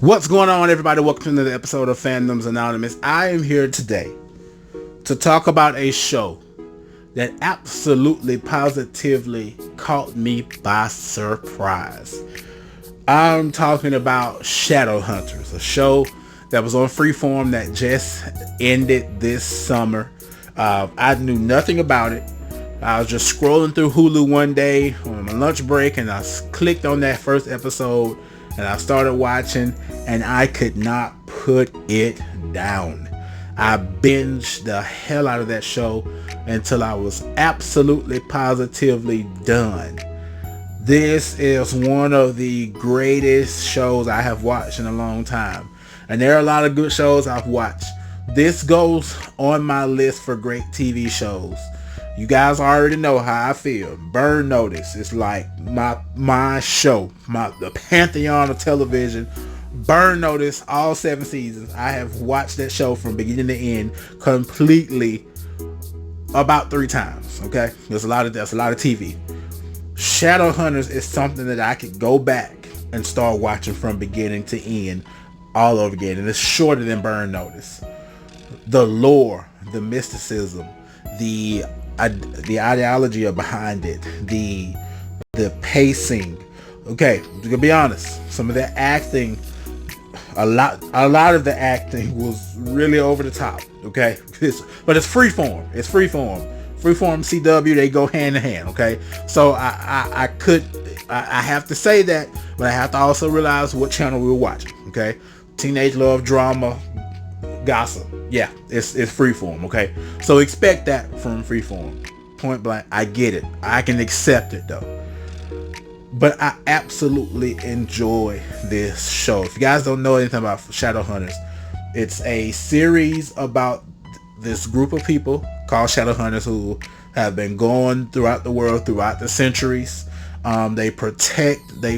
What's going on, everybody? Welcome to another episode of Fandoms Anonymous. I am here today to talk about a show that absolutely positively caught me by surprise. I'm talking about Shadowhunters, a show that was on Freeform that just ended this summer. I knew nothing about it. I was just scrolling through Hulu one day on my lunch break, and I clicked on that first episode, and I started watching, and I could not put it down. I binged the hell out of that show until I was absolutely positively done. This is one of the greatest shows I have watched in a long time. And there are a lot of good shows I've watched. This goes on my list for great TV shows. You guys already know how I feel. Burn Notice is like my show, the pantheon of television. Burn Notice, all 7 seasons. I have watched that show from beginning to end completely about 3 times. Okay, that's a lot of TV. Shadowhunters is something that I could go back and start watching from beginning to end all over again, and it's shorter than Burn Notice. The lore, the mysticism, the ideology behind it, the pacing. Okay, to be honest, some of the acting, a lot of the acting was really over the top. Okay, but it's freeform. Freeform CW, they go hand in hand. Okay, so I have to say that, but I have to also realize what channel we were watching. Okay, teenage love drama, gossip. Yeah, it's freeform. Okay, so expect that from freeform. Point blank, I get it. I can accept it though. But I absolutely enjoy this show. If you guys don't know anything about Shadowhunters, it's a series about this group of people called Shadowhunters who have been going throughout the world throughout the centuries. They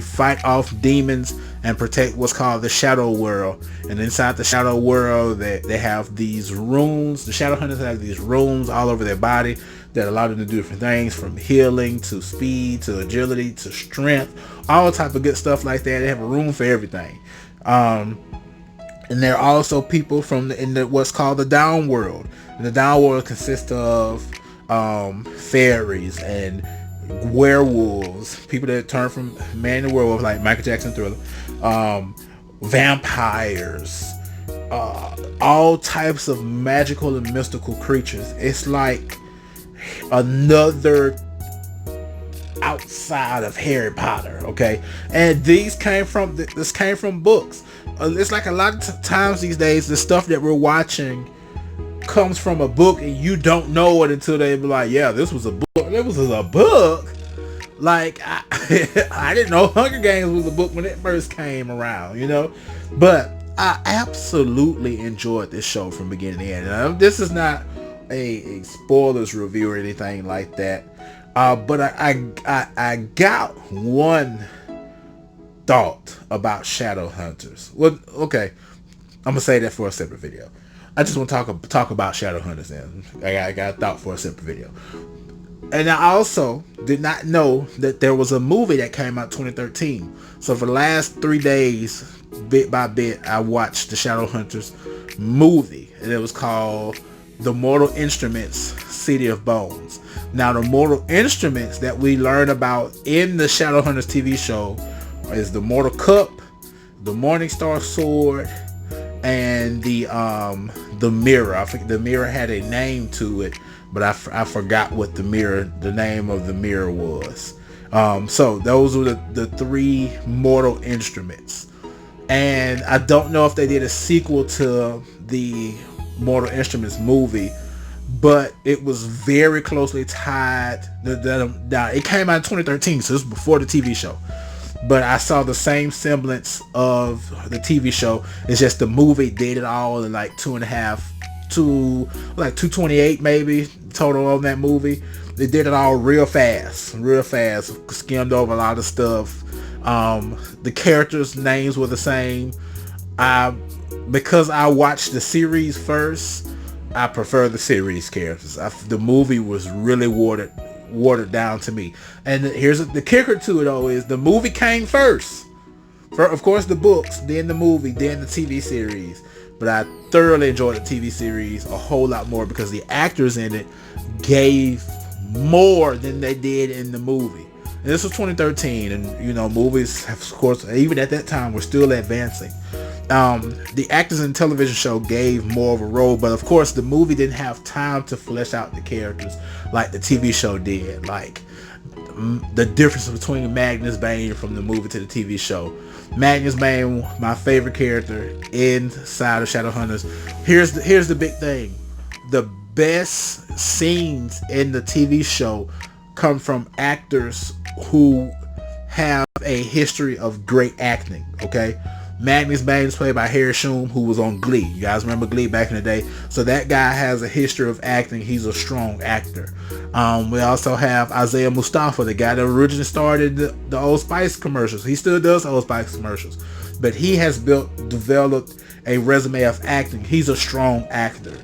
fight off demons and protect what's called the Shadow World. And inside the Shadow World, they have these runes. The Shadowhunters have these runes all over their body that allow them to do different things, from healing to speed to agility to strength, all type of good stuff like that. They have a room for everything. And there are also people from what's called the Down World. And the Down World consists of fairies and werewolves, people that turn from man to werewolf, like Michael Jackson Thriller, vampires, all types of magical and mystical creatures. It's like another outside of Harry Potter. Okay, and this came from books. It's like a lot of times these days, the stuff that we're watching comes from a book, and you don't know it until they be like, yeah, this was a book. It was a book. Like, I didn't know Hunger Games was a book when it first came around, but I absolutely enjoyed this show from beginning to end. This is not a spoilers review or anything like that, but I got one thought about Shadowhunters. Well, okay, I'm gonna say that for a separate video. I just want to talk about Shadowhunters then. I got a thought for a separate video. And I also did not know that there was a movie that came out 2013. So for the last 3 days, bit by bit, I watched the Shadowhunters movie. And it was called The Mortal Instruments, City of Bones. Now, the Mortal Instruments that we learn about in the Shadowhunters TV show is the Mortal Cup, the Morningstar Sword, and the mirror. I think the mirror had a name to it, but I forgot what the name of the mirror was. So those were the 3 mortal instruments. And I don't know if they did a sequel to the Mortal Instruments movie, but it was very closely tied. It came out in 2013, so this was before the TV show. But I saw the same semblance of the TV show. It's just the movie did it all in like 228 maybe total on that movie. They did it all real fast, skimmed over a lot of stuff. The characters' names were the same. Because I watched the series first, I prefer the series characters. The movie was really watered down to me. And here's the kicker to it though, is the movie came first. Of course, the books, then the movie, then the TV series. But I thoroughly enjoyed the TV series a whole lot more because the actors in it gave more than they did in the movie. And this was 2013, and you know, movies have, of course, even at that time, were still advancing. The actors in the television show gave more of a role, but of course the movie didn't have time to flesh out the characters like the TV show did. Like the difference between Magnus Bane from the movie to the TV show. Magnus Bane, my favorite character inside of Shadowhunters. Here's the big thing. The best scenes in the TV show come from actors who have a history of great acting. Okay, Magnus Bane is played by Harry Shum, who was on Glee. You guys remember Glee back in the day? So that guy has a history of acting. He's a strong actor. We also have Isaiah Mustafa, the guy that originally started the Old Spice commercials. He still does Old Spice commercials, but he has developed a resume of acting. He's a strong actor.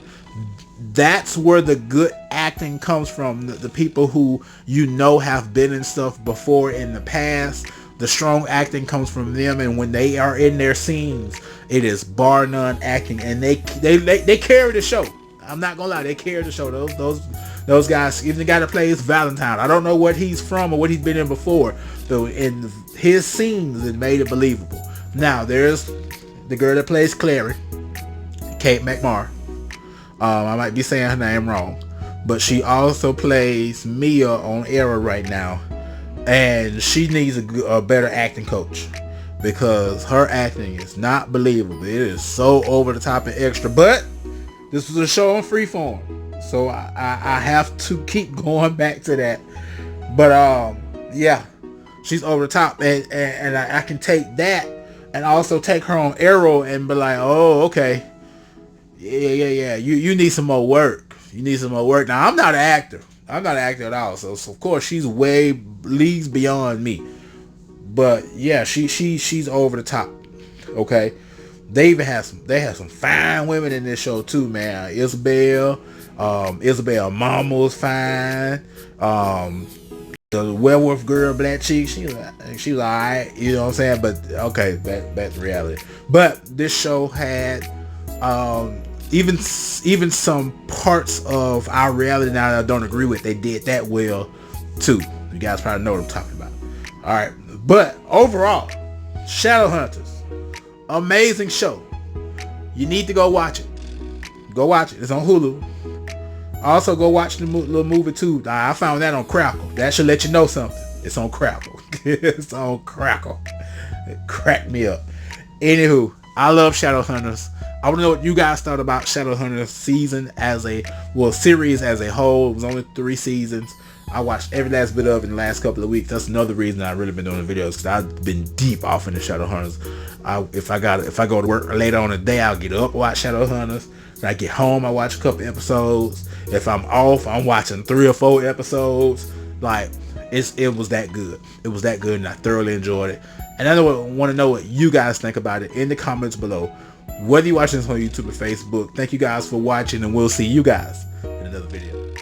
That's where the good acting comes from. The people who you know have been in stuff before in the past. The strong acting comes from them, and when they are in their scenes, it is bar none acting, and they carry the show. I'm not gonna lie, they carry the show. Those guys, even the guy that plays Valentine, I don't know what he's from or what he's been in before, though in his scenes it made it believable. Now there's the girl that plays Clary, Kate McMahon. I might be saying her name wrong, but she also plays Mia on Arrow right now. And she needs a better acting coach because her acting is not believable. It is so over the top and extra. But this was a show on Freeform, so I have to keep going back to that. But yeah, she's over the top, and I can take that and also take her on Arrow and be like, oh, okay, yeah. You need some more work. You need some more work. Now I'm not an actor. I'm not an actor at all, so of course she's way leagues beyond me. But yeah, she's over the top. Okay, they have some fine women in this show too, man. Isabel Mama was fine. The werewolf girl, Black Cheek, she was alright. You know what I'm saying? But okay, back to reality. But this show had even some parts of our reality now that I don't agree with, they did that well too. You guys probably know what I'm talking about. Alright, but overall, Shadowhunters, amazing show. You need to go watch it. Go watch it. It's on Hulu. Also, go watch the little movie too. I found that on Crackle. That should let you know something. It's on Crackle. It's on Crackle. It cracked me up. Anywho, I love Shadowhunters. I want to know what you guys thought about Shadowhunters series as a whole. It was only 3 seasons. I watched every last bit of it in the last couple of weeks. That's another reason I've really been doing the videos, because I've been deep off in the Shadowhunters. If I go to work later on the day, I'll get up, watch Shadowhunters. When I get home, I watch a couple episodes. If I'm off, I'm watching 3 or 4 episodes. Like, it was that good. It was that good, and I thoroughly enjoyed it. And I want to know what you guys think about it in the comments below. Whether you're watching this on YouTube or Facebook, thank you guys for watching, and we'll see you guys in another video.